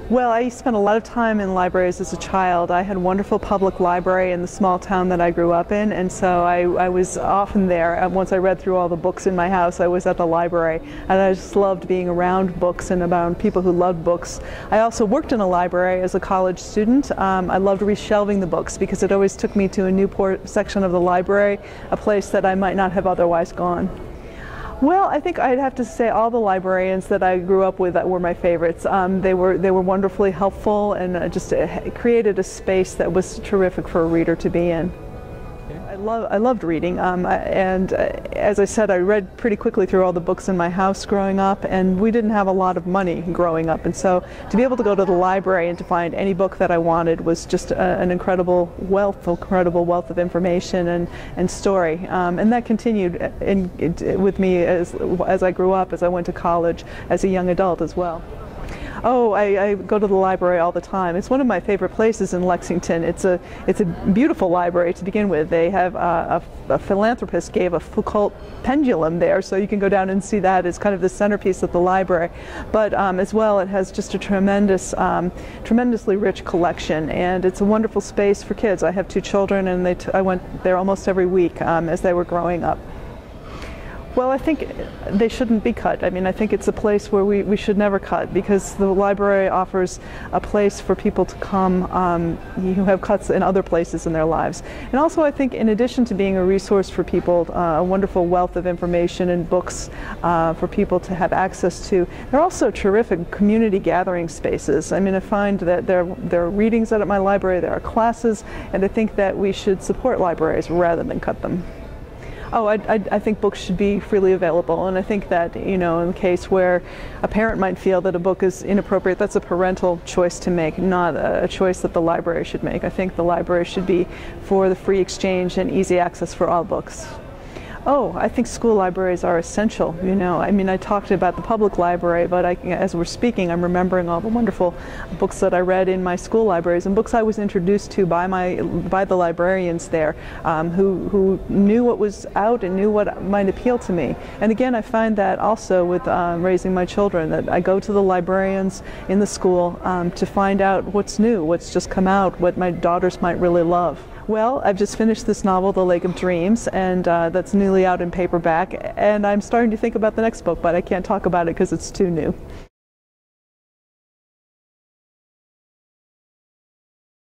Well, I spent a lot of time in libraries as a child. I had a wonderful public library in the small town that I grew up in, and so I was often there. Once I read through all the books in my house, I was at the library, and I just loved being around books and around people who loved books. I also worked in a library as a college student. I loved reshelving the books because it always took me to a new section of the library, a place that I might not have otherwise gone. Well, I think I'd have to say all the librarians that I grew up with that were my favorites. They were wonderfully helpful and just created a space that was terrific for a reader to be in. I loved reading, and as I said, I read pretty quickly through all the books in my house growing up, and we didn't have a lot of money growing up, and so to be able to go to the library and to find any book that I wanted was just an incredible wealth of information and story, and that continued with me as I grew up, as I went to college, as a young adult as well. Oh, I go to the library all the time. It's one of my favorite places in Lexington. It's a beautiful library to begin with. They have a philanthropist gave a Foucault pendulum there, so you can go down and see that as kind of the centerpiece of the library. But as well, it has just a tremendously rich collection, and it's a wonderful space for kids. I have two children, and I went there almost every week as they were growing up. Well, I think they shouldn't be cut. I mean, I think it's a place where we should never cut, because the library offers a place for people to come who have cuts in other places in their lives. And also, I think in addition to being a resource for people, a wonderful wealth of information and books for people to have access to, they're also terrific community gathering spaces. I mean, I find that there are readings at my library, there are classes, and I think that we should support libraries rather than cut them. Oh, I think books should be freely available, and I think that, you know, in the case where a parent might feel that a book is inappropriate, that's a parental choice to make, not a choice that the library should make. I think the library should be for the free exchange and easy access for all books. Oh, I think school libraries are essential, you know. I mean, I talked about the public library, but as we're speaking, I'm remembering all the wonderful books that I read in my school libraries, and books I was introduced to by the librarians there, who knew what was out and knew what might appeal to me. And again, I find that also with raising my children, that I go to the librarians in the school to find out what's new, what's just come out, what my daughters might really love. Well, I've just finished this novel, The Lake of Dreams, and that's newly out in paperback, and I'm starting to think about the next book, but I can't talk about it because it's too new.